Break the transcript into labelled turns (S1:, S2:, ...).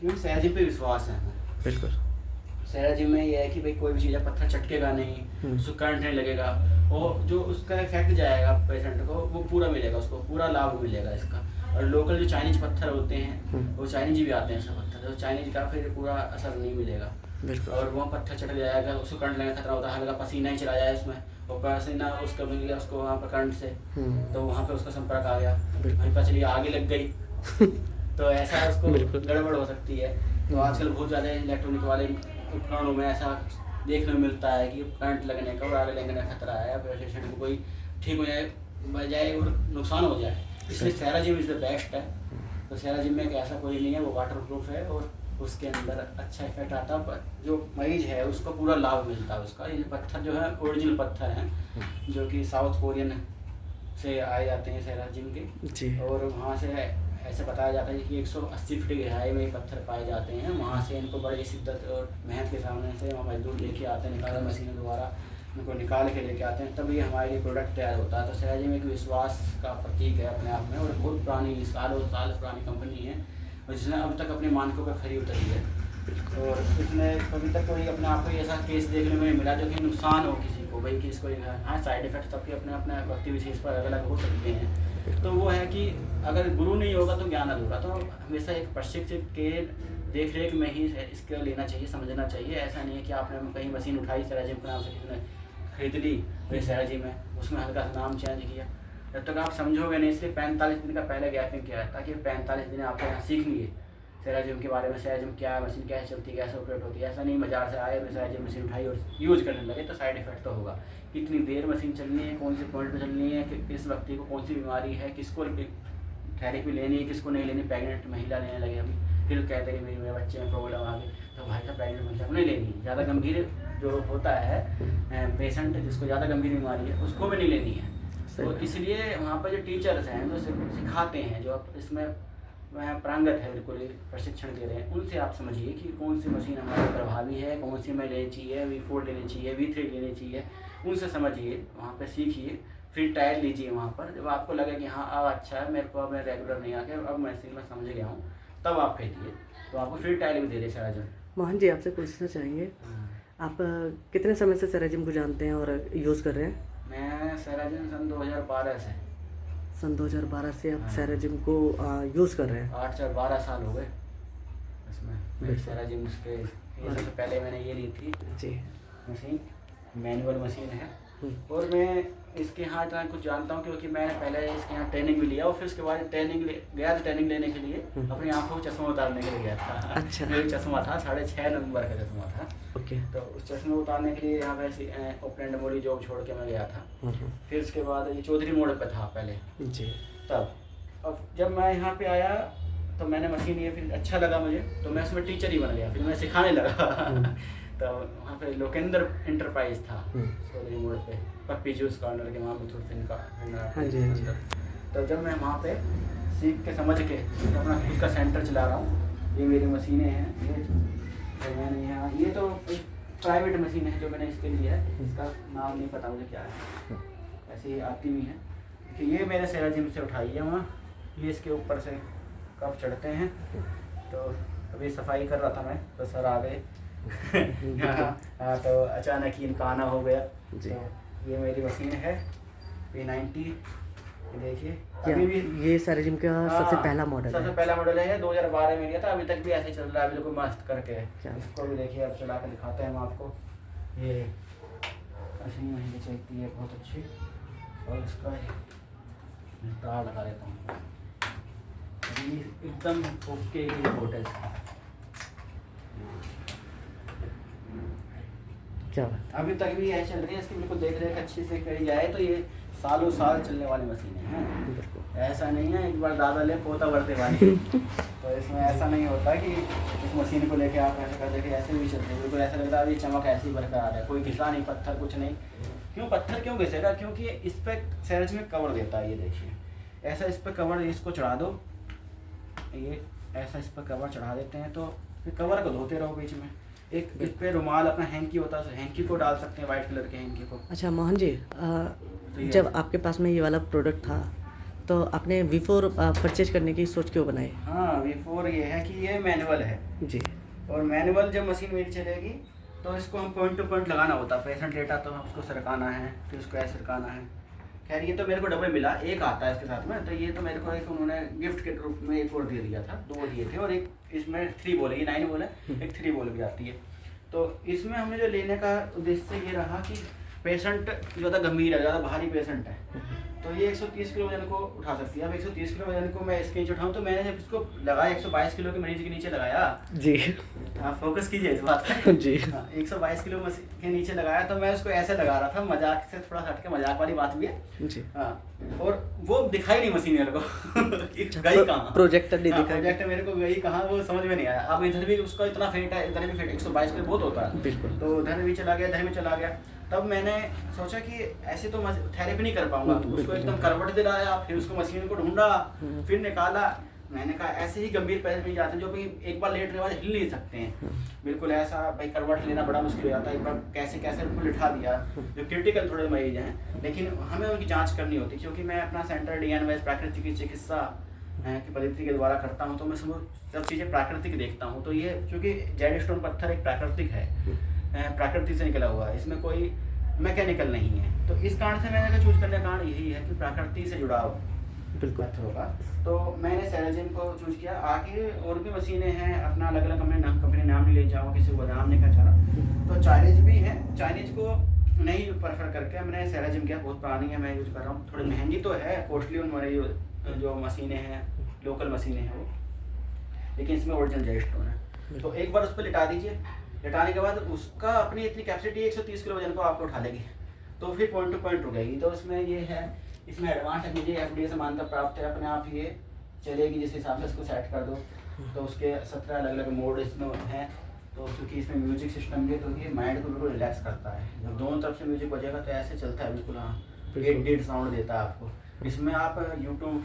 S1: क्योंकि सयाजी पे विश्वास है हमें।
S2: बिल्कुल।
S1: सयाजी में ये है कि भाई कोई भी चीज़ है, पत्थर चटकेगा नहीं, उसको करंट नहीं लगेगा, और जो उसका इफेक्ट जाएगा पेशेंट को वो पूरा मिलेगा, उसको पूरा लाभ मिलेगा इसका। और लोकल जो चाइनीज पत्थर होते हैं वो चाइनीज भी आते हैं सब पत्थर, तो चाइनीज का फिर पूरा असर नहीं मिलेगा।
S2: बिल्कुल।
S1: और वहाँ पत्थर चटक जाएगा, उसको करंट लगने का खतरा होता है, हल्का पसीना ही चला जाए उसमें, और पसीना उसका मिल गया उसको वहाँ पर करंट से, तो वहाँ पे उसका संपर्क आ गया, वहीं पर चलिए आगे लग गई तो ऐसा उसको गड़बड़ हो सकती है। तो आजकल बहुत ज़्यादा इलेक्ट्रॉनिक वाले उपकरणों में ऐसा देखने को मिलता है कि करंट लगने का और आगे लगने का खतरा है, पेशेंट को कोई ठीक हो जाए बजाय और नुकसान हो जाए। इसलिए सेराजिम इज़ द बेस्ट है। तो सेराजिम में ऐसा कोई नहीं है, वो वाटर प्रूफ है और उसके अंदर अच्छा इफेक्ट आता है, पर जो मरीज है उसको पूरा लाभ मिलता है उसका। ये पत्थर जो है ओरिजिनल पत्थर हैं जो कि साउथ कोरियन से आए जाते हैं सेराजिम के
S2: जी।
S1: और वहाँ से ऐसे बताया जाता है कि 180 फीट गहराई में ये पत्थर पाए जाते हैं। वहाँ से इनको बड़ी शिद्दत और मेहनत के सामने से वहाँ मजदूर लेके आते हैं, निकाल मशीनों द्वारा उनको निकाल के लेके आते हैं, तब ये हमारे लिए प्रोडक्ट तैयार होता है। तो सेराजिम एक विश्वास का प्रतीक है अपने आप में, और बहुत पुरानी सालों साल पुरानी कंपनी है और जिसने अब तक अपने मानकों पर खरी उतरी है। और इसमें कभी तक कोई अपने आप को ऐसा केस देखने में नहीं मिला जो कि नुकसान हो किसी को, भाई किसी को। हाँ, साइड इफेक्ट सबके अपने अपने व्यक्ति विशेष पर अलग अलग हो सकते हैं। तो वो है कि अगर गुरु नहीं होगा तो ज्ञान अधूरा। तो हमेशा एक प्रशिक्षित के देख रेख में ही इसको लेना चाहिए, समझना चाहिए। ऐसा नहीं है कि आपने कहीं मशीन उठाई सेराजिम के नाम से, किसी ने खरीद ली वही सेराजिम है, उसमें हल्का सा नाम चेंज किया, जब तक आप समझोगे नहीं। इसलिए 45 दिन का पहले गैपिंग किया है ताकि 45 दिन आपको यहाँ सीख लिए सेराजिम के बारे में, सेराजिम क्या है, मशीन कैसे चलती है, कैसे ऑपरेट होती है। ऐसा नहीं बाजार से आए सेराजिम मशीन उठाई और यूज करने लगे तो साइड इफेक्ट तो होगा। कितनी देर मशीन चलनी है, कौन से पॉइंट पर चलनी है, किस व्यक्ति को कौन सी बीमारी है, किसको थेरेपी लेनी है, किसको नहीं लेनी। प्रेगनेंट महिला लेने लगे अभी, फिर कहते हैं कि मेरे बच्चे में प्रॉब्लम आ गई, तो भाई साहब प्रेगनेंट महिला को नहीं लेनी है। ज़्यादा गंभीर जो होता है पेशेंट जिसको ज़्यादा गंभीर बीमारी है उसको भी नहीं लेनी है। तो इसलिए वहाँ पर जो टीचर्स हैं जो सिखाते हैं, जो इसमें वह प्रांगत है, बिल्कुल प्रशिक्षण दे रहे हैं, उनसे आप समझिए कि कौन सी मशीन हमारी प्रभावी है, कौन सी हमें लेनी चाहिए, V4 लेनी चाहिए, V3 लेनी चाहिए। उनसे समझिए, वहाँ पे सीखिए, फिर ट्रायल लीजिए वहाँ पर। जब आपको लगे कि हाँ अब अच्छा है, मेरे को अब मैं रेगुलर नहीं आके अब मशीन में समझ गया हूँ, तब आप खरीदिए। तो आपको फिर ट्रायल भी दे रहे सेराजिम।
S2: मोहन जी, आपसे पूछना चाहेंगे, आप कितने समय से सेराजिम को जानते हैं और यूज़ कर रहे हैं?
S1: मैं सेराजिम सन 2012 से।
S2: सन 2012 से आप सेराजिम को यूज़ कर रहे हैं?
S1: 8 से 12 साल हो गए इसमें सेराजिम के। ये सबसे पहले मैंने ये ली थी
S2: जी
S1: मशीन, मैनुअल मशीन है। और मैं इसके यहाँ इतना कुछ जानता हूँ क्योंकि मैंने पहले इसके यहाँ ट्रेनिंग भी लिया और फिर उसके बाद गया था ट्रेनिंग लेने के लिए, अपनी आंखों को चश्मा उतारने के लिए गया था।
S2: अच्छा।
S1: मेरा चश्मा था 6.5 नंबर का चश्मा था।
S2: ओके।
S1: तो उस चश्मे उतारने के लिए यहाँ पे ओपन मोड़ी जॉब छोड़ के मैं गया था। फिर उसके बाद ये चौधरी मोड़ पे था पहले
S2: जी।
S1: तब। अब जब मैं यहाँ पे आया तो मैंने मशीन ये फिर अच्छा लगा मुझे, तो मैं उसमें टीचर ही बन गया, फिर मैं सिखाने लगा। तो वहाँ पे लोकेंद्र इंटरप्राइज था चौधरी मोड़ पे, पप्पी जूस कॉर्नर के वहाँ मुथुट फिन का।
S2: हाँ जी, हाँ जी।
S1: तो जब मैं वहाँ पे सीख के समझ के अपना खुद का सेंटर चला रहा हूँ, ये मेरी मशीनें हैं। ये तो मैंने यहाँ, ये तो प्राइवेट मशीन है जो मैंने इसके लिए है, इसका नाम नहीं पता मुझे क्या है, ऐसे ही आती हुई है कि ये मेरे सेराजिम से उठाई है वहाँ। ये इसके ऊपर से कफ चढ़ते हैं। तो अभी सफाई कर रहा था मैं तो सर आ गए। हाँ, तो अचानक ही इनका आना हो गया। तो ये मेरी मशीन है P90, देखिए अभी भी
S2: ये सेराजिम का सबसे पहला मॉडल है।
S1: सबसे पहला मॉडल है, 2012 में लिया था, अभी तक भी ऐसे चल रहा है, बिल्कुल मस्त करके। इसको भी देखिए, अब चला कर दिखाते हैं हम आपको। ये मशीन वहीं चलती है बहुत अच्छी, और इसका तार लगा देता हूँ। एकदम ओके की रिपोर्ट है इसकी।
S2: क्या बात,
S1: अभी तक भी यही चल रही है इसकी, बिल्कुल देख रेख अच्छी से करी जाए तो ये सालों साल चलने वाली मशीनें हैं। ऐसा नहीं है एक बार दादा ले पोता बढ़ते वाली। तो इसमें ऐसा नहीं होता कि इस मशीन को लेके आप ऐसे कर देखे, ऐसे भी चलते हैं, बिल्कुल ऐसा लगता है अभी चमक ऐसी बरकरार है, कोई घिसा नहीं, पत्थर कुछ नहीं। क्यों पत्थर क्यों घिसेगा? क्योंकि इस पर सेराजिम में कवर देता है। ये देखिए, ऐसा इस पर कवर, इसको चढ़ा दो, ये ऐसा इस पर कवर चढ़ा देते हैं, तो फिर कवर को धोते रहो बीच में। एक इस पे रुमाल अपना हैंकी होता है, हैंकी को डाल सकते हैं, वाइट कलर के हैंकी को।
S2: अच्छा मोहन जी, जब आपके पास में ये वाला प्रोडक्ट था तो आपने V4 परचेज करने की सोच क्यों बनाई?
S1: हाँ, V4 ये है कि ये मैनुअल है,
S2: जी।
S1: और मैनुअल जब मशीन मेरी चलेगी तो इसको हम पॉइंट टू पॉइंट लगाना होता है। पेशेंट डेटा तो उसको सरकाना है, फिर उसको ऐसे सरकाना है। खैर ये तो मेरे को डबल मिला, एक आता है इसके साथ में, तो ये तो मेरे को एक उन्होंने गिफ्ट के रूप में एक और दे दिया था, 2 दिए थे, और एक इसमें 3 बॉल है, ये 9 बॉल है, एक 3 बॉल भी आती है। तो इसमें हमने जो लेने का उद्देश्य ये रहा कि पेशेंट ज़्यादा गंभीर है, ज़्यादा भारी पेशेंट है, तो ये 130 किलो वजन को उठा सकती है। अब 130 किलो वजन को मैं इसके नीचे उठाऊँ, तो मैंने जब इसको लगाया 122 किलो के मरीज के नीचे लगाया
S2: जी।
S1: आप फोकस कीजिए इस बात पे।
S2: जी।
S1: हाँ, 122 किलो के नीचे लगाया, तो मैं उसको ऐसे लगा रहा था, मजाक से थोड़ा हट के, मजाक वाली बात भी है
S2: जी।
S1: हाँ, और वो दिखाई नहीं मशीन मेरे को कि गई कहाँ,
S2: प्रोजेक्टर नहीं दिखा?
S1: प्रोजेक्ट मेरे को गई कहाँ वो समझ में नहीं आया। अब इधर भी उसका इतना फेट है, इधर भी फेट, 122 किलो बहुत होता है,
S2: बिल्कुल।
S1: तो उधर भी चला गया, इधर भी चला गया। तब मैंने सोचा कि ऐसे तो थेरेपी नहीं कर पाऊंगा, उसको एकदम करवट दिलाया, फिर उसको मशीन को ढूंढा, फिर निकाला। मैंने कहा ऐसे ही गंभीर पेशेंट मिल जाते हैं जो भी एक बार लेटने के बाद हिल नहीं सकते हैं, बिल्कुल ऐसा भाई करवट लेना बड़ा मुश्किल हो जाता है। एक बार कैसे कैसे उनको लिठा दिया, जो क्रिटिकल थोड़े मरीज हैं, लेकिन हमें उनकी जांच करनी होती है, क्योंकि मैं अपना सेंटर DNYS प्राकृतिक चिकित्सा की पद्धति के द्वारा करता हूँ, तो मैं सब चीज़ें प्राकृतिक देखता हूँ। तो ये चूँकि जेड स्टोन पत्थर एक प्राकृतिक है, प्राकृतिक से निकला हुआ है, इसमें कोई मैकेनिकल नहीं है, तो इस कारण से मैंने चूज करने का कारण यही है कि प्रकृति से जुड़ाव
S2: बिल्कुल
S1: पत्थरों का। तो मैंने सेराजिम को चूज किया। आगे और भी मशीनें हैं, अपना अलग अलग कंपनी नाम नहीं ले जाऊँगा, किसी को बदनाम नहीं करना चाह रहा। तो चाइनीज भी है, चाइनीज को नहीं प्रेफर करके मैंने सेराजिम किया, बहुत पुरानी है, मैं यूज कर रहा हूँ। थोड़ी महंगी तो है, कॉस्टली हमारी जो मशीनें हैं, लोकल मशीनें हैं वो, लेकिन इसमें ओरिजिनल जेड स्टोन है। तो एक बार उस पर लिटा दीजिए, लिटाने के बाद उसका अपनी इतनी कैपेसिटी 130 किलो वजन को आपको उठा लेगी, तो फिर पॉइंट टू पॉइंट रुकेगी। तो इसमें ये है, इसमें एडवांस टेक्नोलॉजी FDA से मान्यता प्राप्त है, अपने आप ये चलेगी जिस हिसाब से इसको सेट कर दो। तो उसके 17 अलग अलग मोड इसमें हैं। तो क्योंकि इसमें म्यूजिक सिस्टम भी है, तो ये माइंड को बिल्कुल रिलैक्स करता है। जब दोनों तरफ से म्यूजिक बजेगा तो ऐसे चलता है बिल्कुल, हाँ, 8 साउंड देता है आपको। इसमें आप यूट्यूब